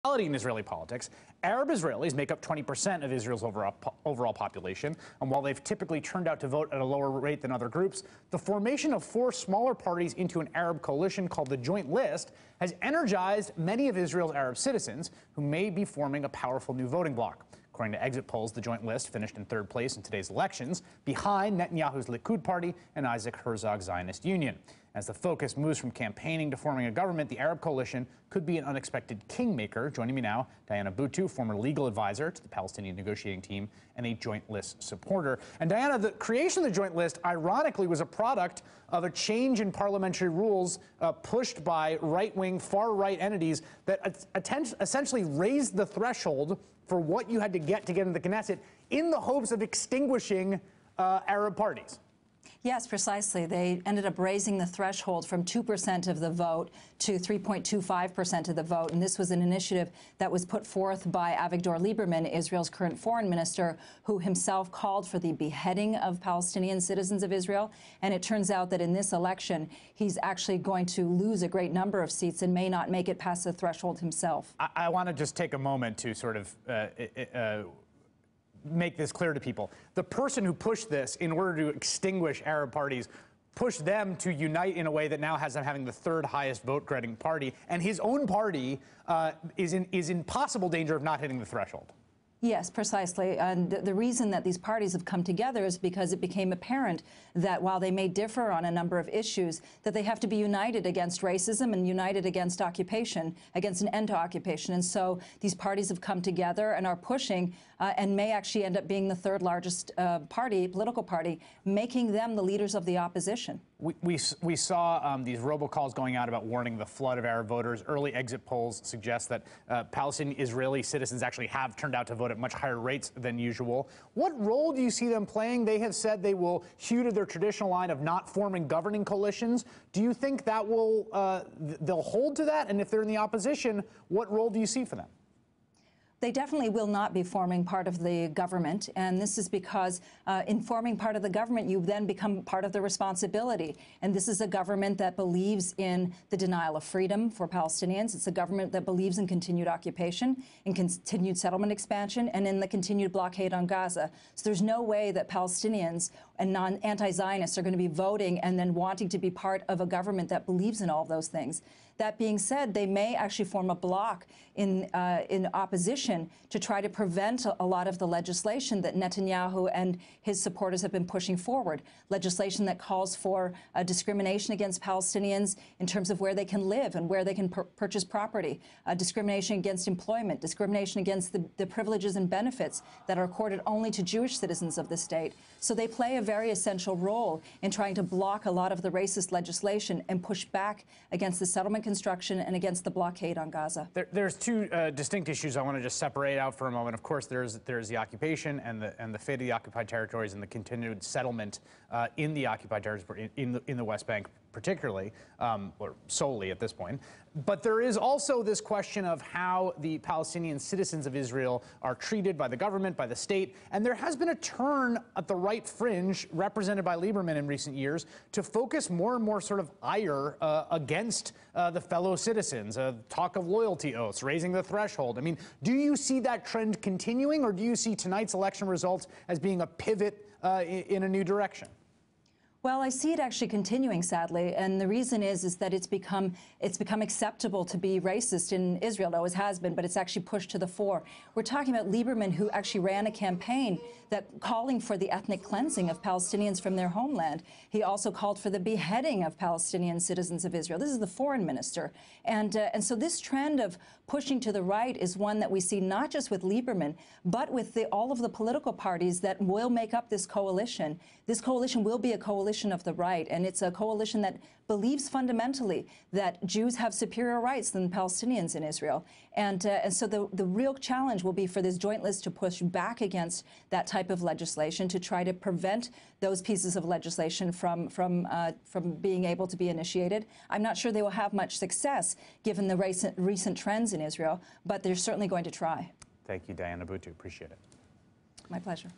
In Israeli politics, Arab Israelis make up 20% of Israel's overall population, and while they've typically turned out to vote at a lower rate than other groups, the formation of 4 smaller parties into an Arab coalition called the Joint List has energized many of Israel's Arab citizens who may be forming a powerful new voting bloc. According to exit polls, the Joint List finished in 3rd place in today's elections, behind Netanyahu's Likud party and Isaac Herzog's Zionist Union. As the focus moves from campaigning to forming a government, the Arab coalition could be an unexpected kingmaker. Joining me now, Diana Buttu, former legal advisor to the Palestinian negotiating team and a Joint List supporter. And Diana, the creation of the Joint List, ironically, was a product of a change in parliamentary rules pushed by right-wing, far-right entities that essentially raised the threshold for what you had to get into the Knesset in the hopes of extinguishing Arab parties. Yes, precisely. They ended up raising the threshold from 2% of the vote to 3.25% of the vote. And this was an initiative that was put forth by Avigdor Lieberman, Israel's current foreign minister, who himself called for the beheading of Palestinian citizens of Israel. And it turns out that in this election, he's actually going to lose a great number of seats and may not make it past the threshold himself. I want to just take a moment to sort of make this clear to people. The person who pushed this in order to extinguish Arab parties pushed them to unite in a way that now has them having the 3rd highest vote-getting party, and his own party is in possible danger of not hitting the threshold. Yes, precisely. And the reason that these parties have come together is because it became apparent that while they may differ on a number of issues, that they have to be united against racism and united against occupation, against an end to occupation. And so these parties have come together and are pushing and may actually end up being the 3rd largest political party, making them the leaders of the opposition. We saw these robocalls going out about warning the flood of Arab voters. Early exit polls suggest that Palestinian Israeli citizens actually have turned out to vote at much higher rates than usual. What role do you see them playing? They have said they will hew to their traditional line of not forming governing coalitions. Do you think that will they'll hold to that? And if they're in the opposition, what role do you see for them? They definitely will not be forming part of the government, and this is because in forming part of the government, you then become part of the responsibility. And this is a government that believes in the denial of freedom for Palestinians. It's a government that believes in continued occupation, in continued settlement expansion, and in the continued blockade on Gaza. So there's no way that Palestinians and anti-Zionists are going to be voting and then wanting to be part of a government that believes in all of those things. That being said, they may actually form a bloc in opposition to try to prevent a lot of the legislation that Netanyahu and his supporters have been pushing forward. Legislation that calls for discrimination against Palestinians in terms of where they can live and where they can purchase property, discrimination against employment, discrimination against the privileges and benefits that are accorded only to Jewish citizens of the state. So they play a very essential role in trying to block a lot of the racist legislation and push back against the settlement construction and against the blockade on Gaza. There's 2 distinct issues I want to just separate out for a moment. Of course, there's the occupation and the fate of the occupied territories and the continued settlement in the occupied territories in the West Bank, particularly, or solely at this point. But there is also this question of how the Palestinian citizens of Israel are treated by the government, by the state. And there has been a turn at the right fringe, represented by Lieberman in recent years, to focus more and more sort of ire against the fellow citizens, talk of loyalty oaths, raising the threshold. I mean, do you see that trend continuing, or do you see tonight's election results as being a pivot in a new direction? Well, I see it actually continuing, sadly, and the reason is that it's become acceptable to be racist in Israel. It always has been, but it's actually pushed to the fore. We're talking about Lieberman, who actually ran a campaign that calling for the ethnic cleansing of Palestinians from their homeland. He also called for the beheading of Palestinian citizens of Israel. This is the foreign minister, and so this trend of pushing to the right is one that we see not just with Lieberman, but with all of the political parties that will make up this coalition. This coalition will be a coalition of the right, and it's a coalition that believes fundamentally that Jews have superior rights than Palestinians in Israel. And so the real challenge will be for this Joint List to push back against that type of legislation, to try to prevent those pieces of legislation from being able to be initiated. I'm not sure they will have much success given the recent trends in Israel, but they're certainly going to try. Thank you, Diana Buttu. Appreciate it. My pleasure.